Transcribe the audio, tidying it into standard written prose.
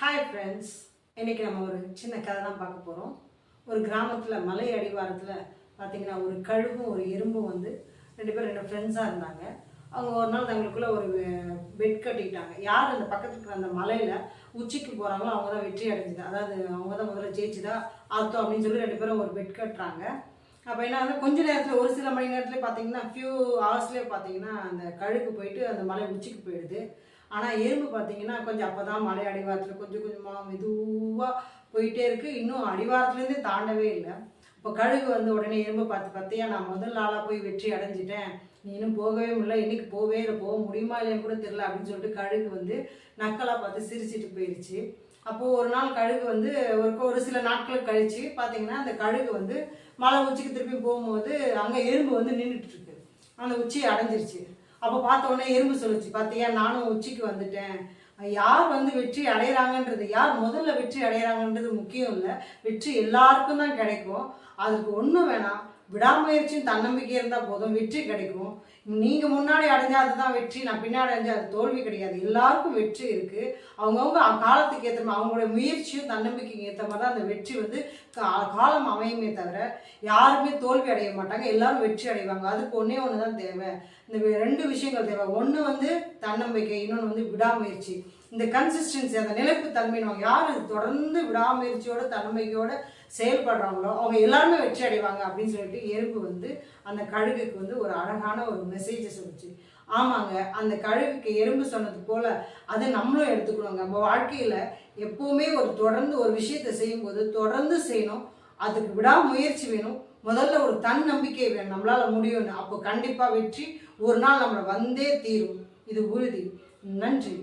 Hi friends, இன்றைக்கி நம்ம ஒரு சின்ன கதை தான் பார்க்க போகிறோம். ஒரு கிராமத்தில் மலை அடிவாரத்தில் பார்த்திங்கன்னா ஒரு கழுகும் ஒரு எறும்பும் வந்து ரெண்டு ஃப்ரெண்ட்ஸாக இருந்தாங்க. அவங்க ஒரு நாள் தங்களுக்குள்ளே ஒரு பெட் கட்டிக்கிட்டாங்க. யார் அந்த பக்கத்துக்கு இருக்கிற அந்த மலையில் உச்சிக்கு போகிறாங்களோ அவங்க தான் வெற்றி அடைஞ்சுது. அதாவது அவங்க தான் முதல்ல ஜெயிச்சுதா அர்த்தம் அப்படின்னு சொல்லி ரெண்டு பேரும் ஒரு பெட் கட்டுறாங்க. அப்போ என்ன வந்து கொஞ்ச நேரத்தில் ஒரு சில மணி நேரத்தில் பார்த்தீங்கன்னா ஃபியூ ஹவர்ஸ்லேயே பார்த்தீங்கன்னா அந்த கழுகு போயிட்டு அந்த மலை உச்சிக்கு போயிடுது. ஆனால் எறும்பு பார்த்தீங்கன்னா கொஞ்சம் அப்போ தான் மலை அடிவாரத்தில் கொஞ்சம் கொஞ்சமாக மெதுவாக போயிட்டே இருக்குது. இன்னும் அடிவாரத்துலேருந்தே தாண்டவே இல்லை. இப்போ கழுகு வந்து உடனே எறும்பு பார்த்தியா நான் முதல் நாளாக போய் வெற்றி அடைஞ்சிட்டேன், நீ இன்னும் போகவே முடியல, இன்னைக்கு போகவே இல்லை, போக முடியுமா இல்லைன்னு கூட தெரில அப்படின்னு சொல்லிட்டு கழுகு வந்து நக்கலாக பார்த்து சிரிச்சிட்டு போயிடுச்சு. அப்போது ஒரு நாள் கழுகு வந்து ஒரு சில நாட்கள் கழித்து பார்த்தீங்கன்னா அந்த கழுகு வந்து மலை உச்சிக்கு திருப்பி போகும்போது அங்கே எறும்பு வந்து நின்றுட்டுருக்கு. அந்த உச்சியை அடைஞ்சிருச்சு. அப்போ பார்த்த உடனே எறும்பு சொல்லிச்சு, பார்த்தியா நானும் உச்சிக்கு வந்துட்டேன். யார் வந்து வெற்றி அடைகிறாங்கன்றது, யார் முதல்ல வெற்றி அடைகிறாங்கன்றது முக்கியம் இல்லை, வெற்றி எல்லாருக்கும் தான் கிடைக்கும். அதுக்கு ஒன்றும் வேணாம், விடாமுயற்சியும் தன்னம்பிக்கை இருந்தால் போதும், வெற்றி கிடைக்கும். நீங்கள் முன்னாடி அடைஞ்சால் அதுதான் வெற்றி, நான் பின்னாடி அடைஞ்சால் அது தோல்வி கிடையாது. எல்லாருக்கும் வெற்றி இருக்குது. அவங்கவுங்க காலத்துக்கு ஏற்ற மாதிரி அவங்களோட முயற்சியும் தன்னம்பிக்கைக்கு ஏற்ற மாதிரி தான் அந்த வெற்றி வந்து காலம் அமையுமே தவிர யாருமே தோல்வி அடைய மாட்டாங்க, எல்லாரும் வெற்றி அடைவாங்க. அதுக்கு ஒன்றே ஒன்று தான் தேவை, இந்த ரெண்டு விஷயங்கள் தேவை. ஒன்று வந்து தன்னம்பிக்கை, இன்னொன்று வந்து விடாமுயற்சி. இந்த கன்சிஸ்டன்சி, அந்த நிலைப்பு தன்மைன்னு யார் தொடர்ந்து விடாமுயற்சியோட தன்னம்பிக்கையோட செயல்படுறாங்களோ அவங்க எல்லாருமே வெற்றி அடைவாங்க அப்படின்னு சொல்லிட்டு எறும்பு வந்து அந்த கழுகுக்கு வந்து ஒரு அழகான ஒரு மெசேஜை சொல்லிச்சு. ஆமாங்க, அந்த கழுகுக்கு எறும்பு சொன்னது போல அதை நம்மளும் எடுத்துக்கணுங்க. நம்ம வாழ்க்கையில் எப்போவுமே தொடர்ந்து ஒரு விஷயத்தை செய்யும்போது தொடர்ந்து செய்யணும், அதுக்கு விடாமுயற்சி வேணும், முதல்ல ஒரு தன்னம்பிக்கை வேணும், நம்மளால் முடியும்னு. அப்போ கண்டிப்பாக வெற்றி ஒரு நாள் நம்மளை வந்தே தீரும், இது உறுதி. நன்றி.